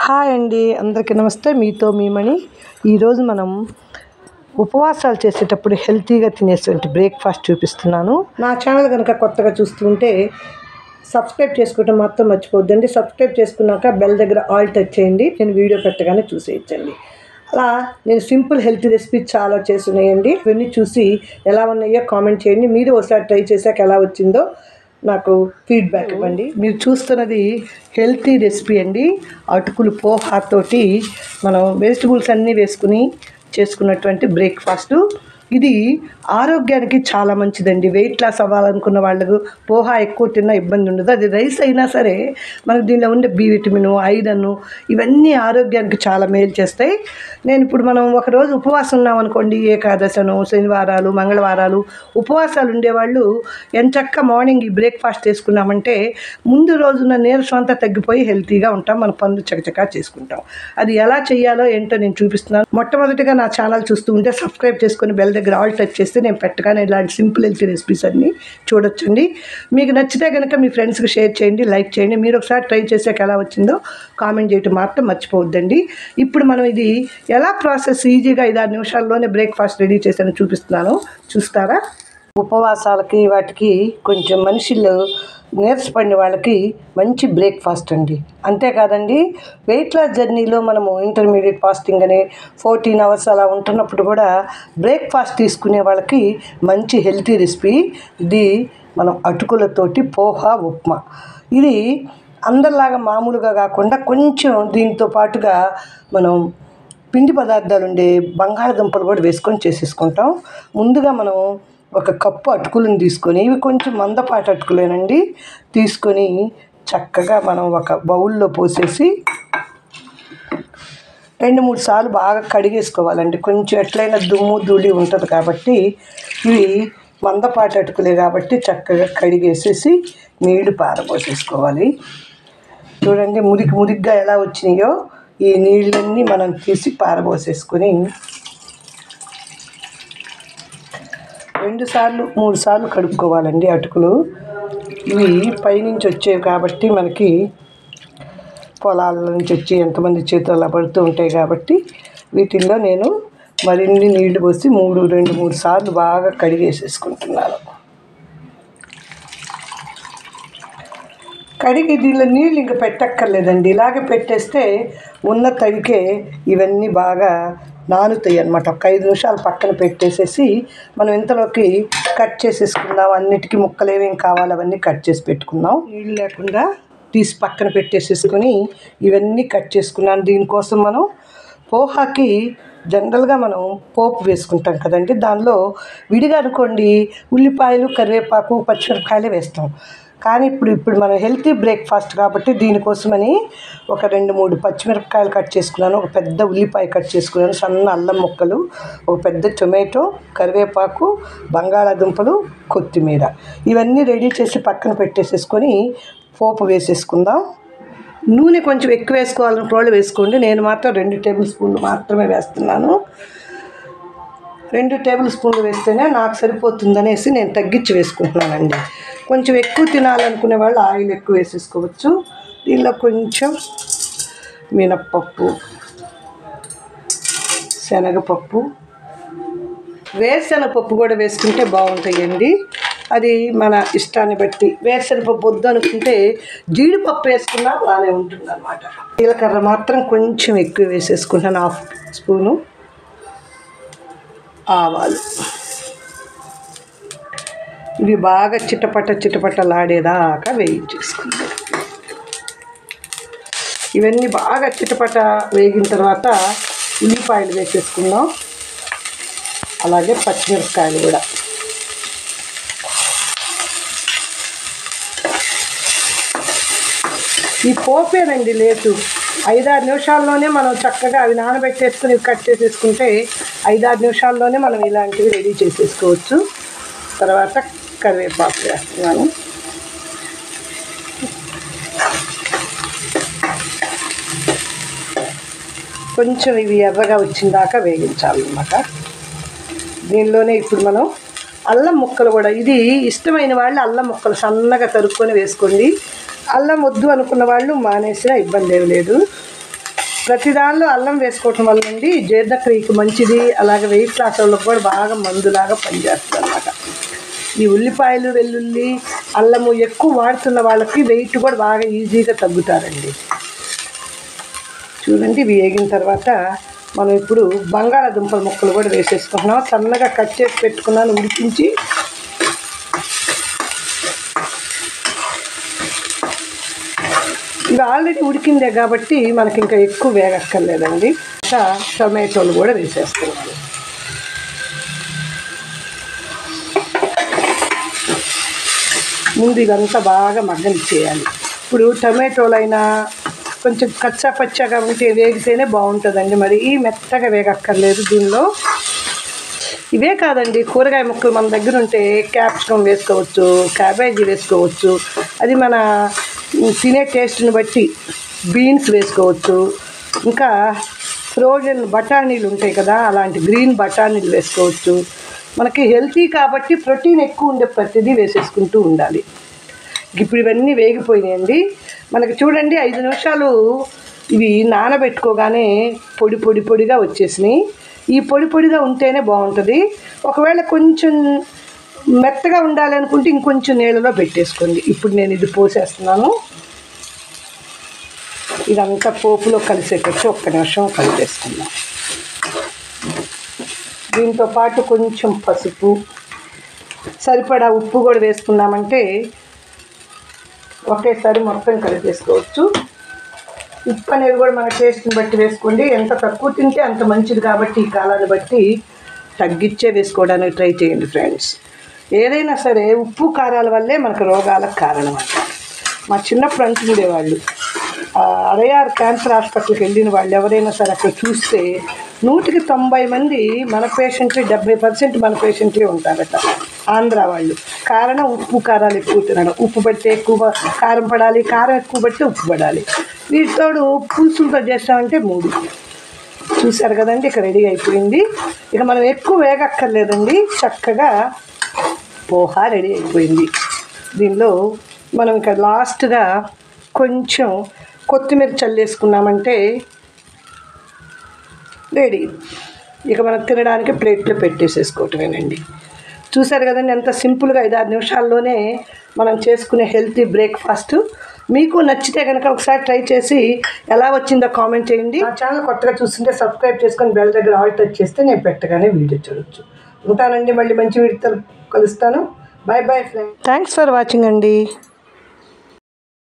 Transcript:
Hi అండి, అందరికీ నమస్తే. మీతో మీ మణి. ఈరోజు మనం ఉపవాసాలు చేసేటప్పుడు హెల్తీగా తినేటువంటి బ్రేక్ఫాస్ట్ చూపిస్తున్నాను. నా ఛానల్ కనుక కొత్తగా చూస్తుంటే సబ్స్క్రైబ్ చేసుకోవటం మాత్రం మర్చిపోద్దండి. సబ్స్క్రైబ్ చేసుకున్నాక బెల్ దగ్గర ఆల్ టచ్ చేయండి. నేను వీడియో పెట్టగానే చూసేయచ్చండి. అలా నేను సింపుల్ హెల్తీ రెసిపీస్ చాలా చేస్తున్నాయండి. ఇవన్నీ చూసి ఎలా ఉన్నాయో కామెంట్ చేయండి. మీరు ఒకసారి ట్రై చేశాక ఎలా వచ్చిందో నాకు ఫీడ్బ్యాక్ ఇవ్వండి. మీరు చూస్తున్నది హెల్తీ రెసిపీ అండి. అటుకులు పోహాతోటి మనం వెజిటబుల్స్ అన్నీ వేసుకుని చేసుకున్నటువంటి బ్రేక్ఫాస్టు. ఇది ఆరోగ్యానికి చాలా మంచిదండి. వెయిట్ లాస్ అవ్వాలనుకున్న వాళ్ళకు పోహా ఎక్కువ తిన్నా ఇబ్బంది ఉండదు. అది రైస్ అయినా సరే మనకు దీనిలో ఉండే బి విటమిన్, ఐరన్ ఇవన్నీ ఆరోగ్యానికి చాలా మేలు చేస్తాయి. నేను ఇప్పుడు మనం ఒకరోజు ఉపవాసం ఉన్నాం అనుకోండి, ఏకాదశను, శనివారాలు, మంగళవారాలు ఉపవాసాలు ఉండేవాళ్ళు ఎంచక్క మార్నింగ్ ఈ బ్రేక్ఫాస్ట్ చేసుకున్నామంటే ముందు రోజున నీరసం అంతా తగ్గిపోయి హెల్తీగా ఉంటాం. మన పనులు చకచకా చేసుకుంటాం. అది ఎలా చేయాలో ఏంటో నేను చూపిస్తున్నాను. మొట్టమొదటిగా నా ఛానల్ చూస్తూ ఉంటే సబ్స్క్రైబ్ చేసుకొని బెల్ దగ్గర ఆల్ టచ్ చేస్తే నేను పెట్టగానే ఇలాంటి సింపుల్ హెల్తీ రెసిపీస్ అన్నీ చూడొచ్చండి. మీకు నచ్చితే కనుక మీ ఫ్రెండ్స్కి షేర్ చేయండి, లైక్ చేయండి. మీరు ఒకసారి ట్రై చేసాక ఎలా వచ్చిందో కామెంట్ చేయటం మాత్రం మర్చిపోవద్దండి. ఇప్పుడు మనం ఇది ఎలా ప్రాసెస్ ఈజీగా 5-6 నిమిషాల్లోనే బ్రేక్ఫాస్ట్ రెడీ చేసాను చూపిస్తున్నాను, చూస్తారా? ఉపవాసాలకి వాటికి కొంచెం మనుషులు నీరసపడిన వాళ్ళకి మంచి బ్రేక్ఫాస్ట్ అండి. అంతేకాదండి, వెయిట్ లాస్ జర్నీలో మనము ఇంటర్మీడియట్ ఫాస్టింగ్ అని 14 అవర్స్ అలా ఉంటున్నప్పుడు కూడా బ్రేక్ఫాస్ట్ తీసుకునే వాళ్ళకి మంచి హెల్తీ రెసిపీ ఇది. మనం అటుకులతోటి పోహా ఉప్మా. ఇది అందరిలాగా మామూలుగా కాకుండా కొంచెం దీంతో పాటుగా మనం పిండి పదార్థాలు ఉండే బంగాళదుంపలు కూడా వేసుకొని చేసేసుకుంటాం. ముందుగా మనం ఒక కప్పు అటుకులను తీసుకొని, ఇవి కొంచెం మందపాటి అటుకులేనండి, తీసుకొని చక్కగా మనం ఒక బౌల్లో పోసేసి 2-3 సార్లు బాగా కడిగేసుకోవాలండి. కొంచెం ఎట్లయినా దుమ్ము ధూళి ఉంటుంది కాబట్టి ఇవి మందపాటి అటుకులే కాబట్టి చక్కగా కడిగేసేసి నీళ్లు పారబోసేసుకోవాలి. చూడండి మురికిగా ఎలా వచ్చినాయో ఈ నీళ్ళన్నీ మనం తీసి పారబోసేసుకొని 2-3 సార్లు కడుక్కోవాలండి అటుకులు. ఇవి పైనుంచి వచ్చేవి కాబట్టి మనకి పొలాల నుంచి వచ్చి ఎంతమంది చేతుల్లో పడుతూ ఉంటాయి కాబట్టి వీటిల్లో నేను మరిన్ని నీళ్లు పోసి 2-3 సార్లు బాగా కడిగేసేసుకుంటున్నాను. కడిగి దీనిలో నీళ్ళు ఇంక పెట్టక్కర్లేదండి. ఇలాగే పెట్టేస్తే ఉన్న తడికే ఇవన్నీ బాగా నానుతాయి అన్నమాట. ఒక 5 నిమిషాలు పక్కన పెట్టేసేసి మనం ఇంతలోకి కట్ చేసేసుకుందాం. అన్నిటికీ ముక్కలు ఏమేమి కావాలో అవన్నీ కట్ చేసి పెట్టుకుందాం. నీళ్ళు లేకుండా తీసి పక్కన పెట్టేసేసుకొని ఇవన్నీ కట్ చేసుకున్నాను. దీనికోసం మనం పోహాకి జనరల్గా మనం పోపు వేసుకుంటాం కదండి. దానిలో విడిగా అనుకోండి ఉల్లిపాయలు, కరివేపాకు, పచ్చిమిరపకాయలే వేస్తాం. కానీ ఇప్పుడు మనం హెల్తీ బ్రేక్ఫాస్ట్ కాబట్టి దీనికోసమని ఒక 2-3 పచ్చిమిరపకాయలు కట్ చేసుకున్నాను, ఒక పెద్ద ఉల్లిపాయ కట్ చేసుకున్నాను, సన్న అల్లం ముక్కలు, ఒక పెద్ద టొమాటో, కరివేపాకు, బంగాళాదుంపలు, కొత్తిమీర ఇవన్నీ రెడీ చేసి పక్కన పెట్టేసేసుకొని పోపు వేసేసుకుందాం. నూనె కొంచెం ఎక్కువ వేసుకోవాలని వాళ్ళు వేసుకోండి. నేను మాత్రం 2 టేబుల్ స్పూన్లు మాత్రమే వేస్తున్నాను. 2 టేబుల్ స్పూన్లు వేస్తేనే నాకు సరిపోతుందనేసి నేను తగ్గించి వేసుకుంటున్నానండి. కొంచెం ఎక్కువ తినాలనుకునే వాళ్ళు ఆయిల్ ఎక్కువ వేసేసుకోవచ్చు. దీనిలో కొంచెం మినప్పప్పు, శనగపప్పు, వేరుశనగపప్పు కూడా వేసుకుంటే బాగుంటాయండి. అది మన ఇష్టాన్ని బట్టి. వేరుశనగపప్పు వద్దు అనుకుంటే జీడిపప్పు వేసుకున్నా బాగానే ఉంటుంది అన్నమాట. జీలకర్ర మాత్రం కొంచెం ఎక్కువ వేసేసుకుంటాను, 1/2 స్పూను. ఆవాలు ఇవి బాగా చిటపటలాడేదాకా వేయించేసుకుంటాం. ఇవన్నీ బాగా చిటపట వేగిన తర్వాత ఉల్లిపాయలు వేసేసుకుందాం, అలాగే పచ్చిమిరపకాయలు కూడా. ఈ పోపేనండి లేటు. 5-6 నిమిషాల్లోనే మనం చక్కగా అవి నానబెట్టేసుకుని కట్ చేసేసుకుంటే 5-6 నిమిషాల్లోనే మనం ఇలాంటివి రెడీ చేసేసుకోవచ్చు. తర్వాత కరివేపాకు వేస్తున్నాను. కొంచెం ఇవి ఎర్రగా వచ్చిందాకా వేగించాలన్నమాట. దీనిలోనే ఇప్పుడు మనం అల్లం ముక్కలు కూడా, ఇది ఇష్టమైన వాళ్ళు అల్లం ముక్కలు సన్నగా తరుక్కొని వేసుకోండి. అల్లం వద్దు అనుకున్న వాళ్ళు మానేసినా ఇబ్బంది ఏమి లేదు. ప్రతి దానిలో అల్లం వేసుకోవటం వల్ల అండి జీర్ణక్రియకి మంచిది, అలాగే వెయిట్ లాస్ వాళ్ళకి కూడా బాగా మందులాగా పనిచేస్తుంది అన్నమాట. ఈ ఉల్లిపాయలు, వెల్లుల్లి, అల్లము ఎక్కువ వాడుతున్న వాళ్ళకి వెయిట్ కూడా బాగా ఈజీగా తగ్గుతారండి. చూడండి, ఇవి వేగిన తర్వాత మనం ఇప్పుడు బంగాళాదుంపల ముక్కలు కూడా వేసేసుకుంటున్నాం. సన్నగా కట్ చేసి పెట్టుకున్నాను, ఉడికించి. ఇవి ఆల్రెడీ ఉడికిందే కాబట్టి మనకి ఇంకా ఎక్కువ వేగక్కర్లేదండి. ఇంకా టొమాటోలు కూడా వేసేస్తున్నాను. ముందు ఇదంతా బాగా మగ్గనిచ్చేయాలి. ఇప్పుడు టొమాటోలైనా కొంచెం కచ్చా పచ్చగా ఉంటే వేగితేనే బాగుంటుందండి, మరి ఈ మెత్తగా వేగక్కర్లేదు దీనిలో. ఇవే కాదండి, కూరగాయ ముక్కలు మన దగ్గర ఉంటే క్యాప్సికమ్ వేసుకోవచ్చు, క్యాబేజీ వేసుకోవచ్చు, అది మన తినే టేస్ట్ని బట్టి. బీన్స్ వేసుకోవచ్చు, ఇంకా ఫ్రోజన్ బఠానీలు ఉంటాయి కదా, అలాంటి గ్రీన్ బఠానీలు వేసుకోవచ్చు. మనకి హెల్తీ కాబట్టి ప్రోటీన్ ఎక్కువ ఉండే ప్రతిదీ వేసేసుకుంటూ ఉండాలి. ఇప్పుడు ఇవన్నీ వేగిపోయినాయండి. మనకి చూడండి 5 నిమిషాలు ఇవి నానబెట్టుకోగానే పొడిగా వచ్చేసినాయి. ఈ పొడిగా ఉంటేనే బాగుంటుంది. ఒకవేళ కొంచెం మెత్తగా ఉండాలి అనుకుంటే ఇంకొంచెం నీళ్ళలో పెట్టేసుకోండి. ఇప్పుడు నేను ఇది పోసేస్తున్నాను. ఇదంతా పోపులో కలిసేటట్టు 1 నిమిషం కలిపేసుకుందాం. దీంతో పాటు కొంచెం పసుపు, సరిపడా ఉప్పు కూడా వేసుకున్నామంటే ఒకేసారి మొత్తం కలిపేసుకోవచ్చు. ఉప్పు అనేది కూడా మన టేస్ట్ని బట్టి వేసుకోండి. ఎంత తక్కువ తింటే అంత మంచిది కాబట్టి ఈ కాలాన్ని బట్టి తగ్గించే వేసుకోవడానికి ట్రై చేయండి ఫ్రెండ్స్. ఏదైనా సరే ఉప్పు కారాల వల్లే మనకు రోగాలకు కారణం అంట. మా చిన్నప్పుడు అంటుండేవాళ్ళు, అడయార్ క్యాన్సర్ హాస్పిటల్కి వెళ్ళిన వాళ్ళు ఎవరైనా సరే అక్కడ చూస్తే 100కి 90 మంది మన పేషెంట్లు, 70% మన పేషెంట్లే ఉంటారట, ఆంధ్ర వాళ్ళు. కారణం ఉప్పు కారాలు ఎక్కువ తినడం. ఉప్పు పడితే ఎక్కువ కారం పడాలి, కారం ఎక్కువ పడితే ఉప్పు పడాలి. వీటితోడు పులుసులతో చేస్తామంటే 3. చూసారు కదండి, ఇక రెడీ అయిపోయింది. ఇక మనం ఎక్కువ వేగక్కర్లేదండి, చక్కగా పోహా రెడీ అయిపోయింది. దీనిలో మనం ఇక లాస్ట్గా కొంచెం కొత్తిమీర చల్లేసుకున్నామంటే రెడీ. ఇక మనం తినడానికి ప్లేట్లో పెట్టేసేసుకోవటమేనండి. చూసారు కదండి, ఎంత సింపుల్గా 5-6 నిమిషాల్లోనే మనం చేసుకునే హెల్తీ బ్రేక్ఫాస్ట్. మీకు నచ్చితే కనుక ఒకసారి ట్రై చేసి ఎలా వచ్చిందో కామెంట్ చేయండి. నా ఛానల్ కొత్తగా చూస్తుంటే సబ్స్క్రైబ్ చేసుకొని బెల్ దగ్గర ఆల్ టచ్ చేస్తే నేను పెట్టగానే వీడియో చూడొచ్చు. ఉంటానండి, మళ్ళీ మంచి వీడియోతో కలుస్తాను. Bye friends. Thanks for watching అండి.